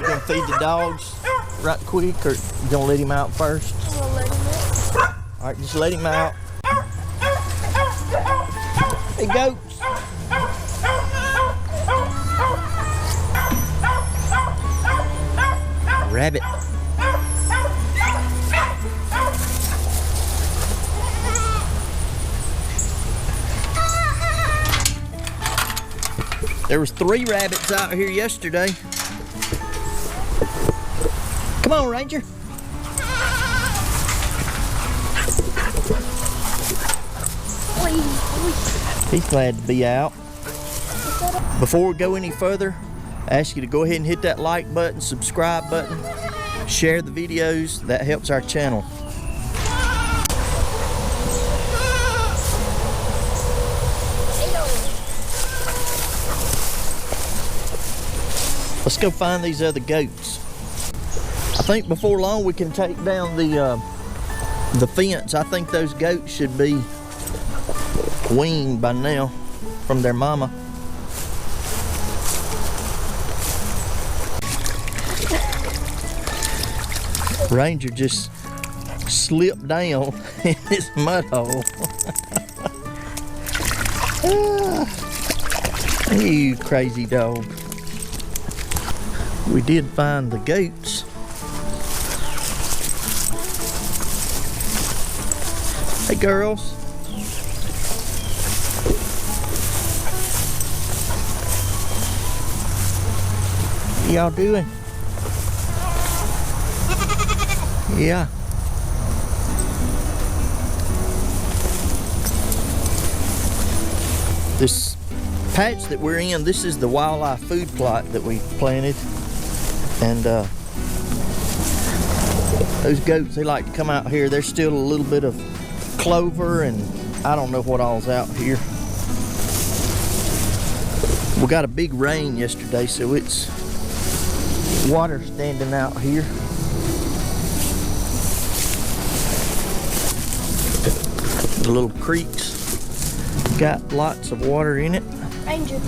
You gonna feed the dogs right quick, or you gonna let him out first? I'm gonna let him out. All right, just let him out. Hey, goats. Rabbit. There was 3 rabbits out here yesterday. Come on, Ranger. He's glad to be out. Before we go any further, I ask you to go ahead and hit that like button, subscribe button, share the videos. That helps our channel. Let's go find these other goats. I think before long we can take down the fence. I think those goats should be weaned by now from their mama. Ranger just slipped down in this mud hole. You crazy dog. We did find the goats. Hey girls. What y'all doing? Yeah. This patch that we're in, this is the wildlife food plot that we planted. And those goats, they like to come out here. There's still a little bit of clover and I don't know what all's out here. We got a big rain yesterday, so it's water standing out here. The little creeks got lots of water in it. Ranger.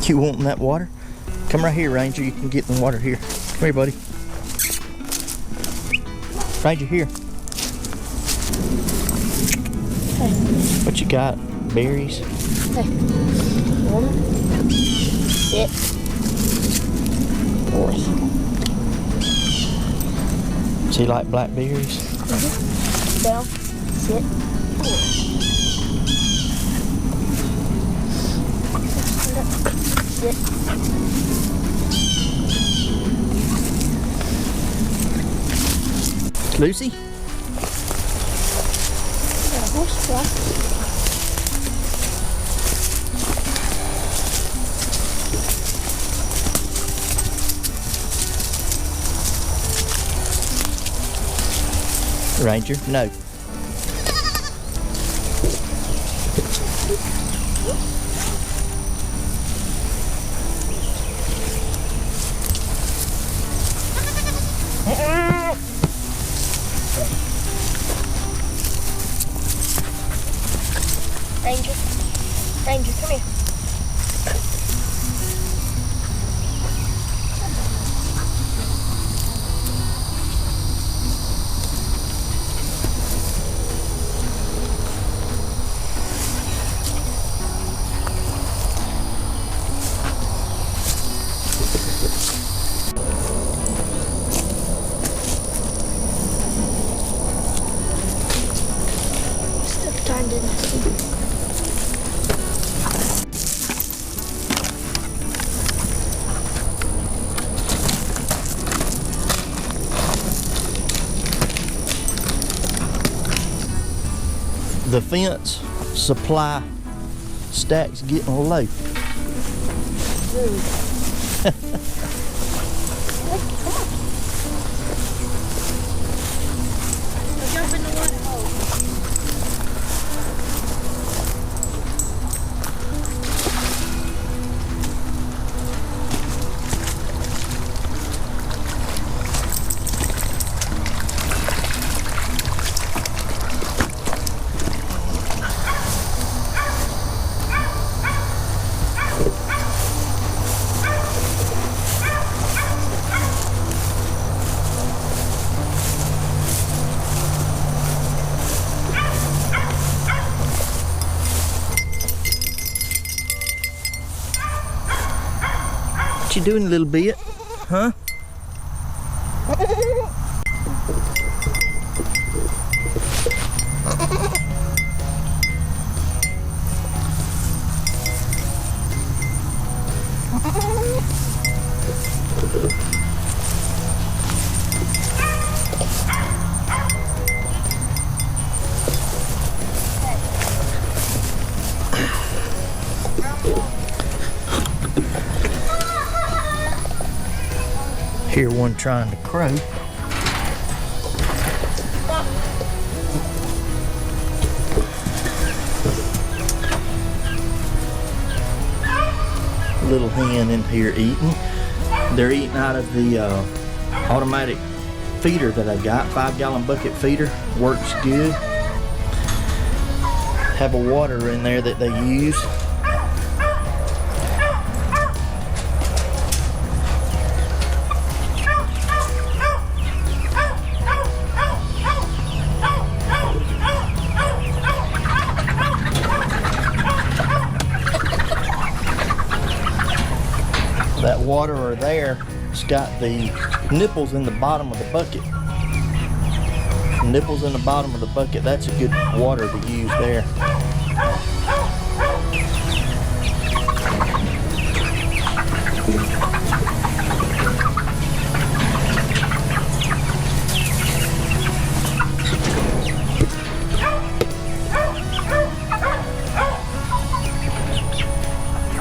You wanting that water? Come right here, Ranger. You can get in the water here. Come here, buddy. Ranger, here. Hey. What you got? Berries? Hey. One. Sit. Boy. So you like blackberries? Mm-hmm. Down. Sit. Sit. Lucy? Got a horse fly. Ranger? No. Ranger. Ranger, come here. Stuff turned into The fence supply stack's getting low. you doing a little bit? Huh? Hear one trying to crow. Little hen in here eating. They're eating out of the automatic feeder that I got, 5-gallon bucket feeder. Works good. Have a water in there that they use. That waterer there, it's got the nipples in the bottom of the bucket. Nipples in the bottom of the bucket, that's a good water to use there.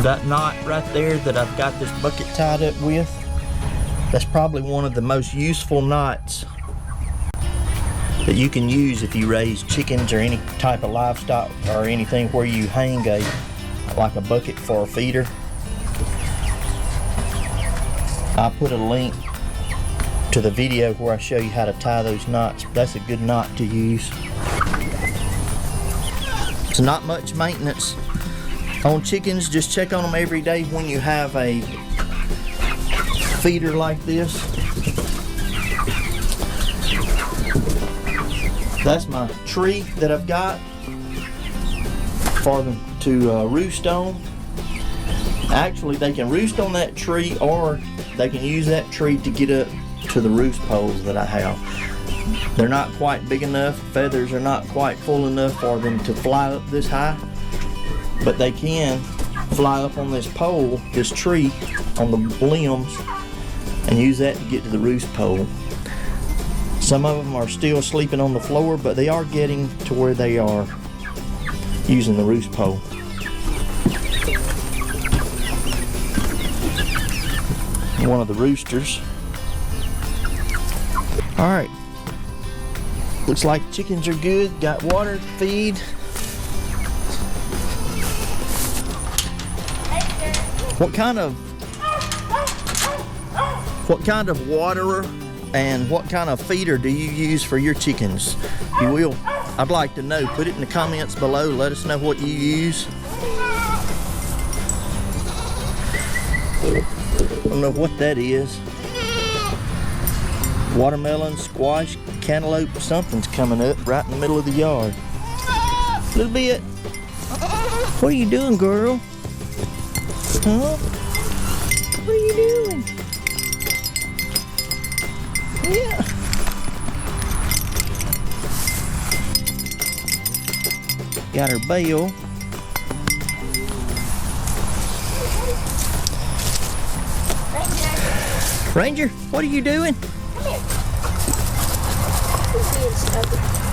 That knot right there that I've got this bucket tied up with, that's probably one of the most useful knots that you can use if you raise chickens or any type of livestock or anything where you hang like a bucket for a feeder. I'll put a link to the video where I show you how to tie those knots. That's a good knot to use. It's not much maintenance on chickens. Just check on them every day when you have a feeder like this. That's my tree that I've got for them to roost on. Actually, they can roost on that tree, or they can use that tree to get up to the roost poles that I have. They're not quite big enough, feathers are not quite full enough for them to fly up this high, but they can fly up on this pole, this tree, on the limbs, and use that to get to the roost pole. Some of them are still sleeping on the floor, but they are getting to where they are using the roost pole. One of the roosters. All right, looks like chickens are good. Got water, feed. What kind of waterer and what kind of feeder do you use for your chickens? If you will, I'd like to know. Put it in the comments below. Let us know what you use. I don't know what that is. Watermelon, squash, cantaloupe, something's coming up right in the middle of the yard. A little bit. What are you doing, girl? Huh? What are you doing? Yeah. Got her bell. Ranger, what are you doing? Come here. He's being stubborn.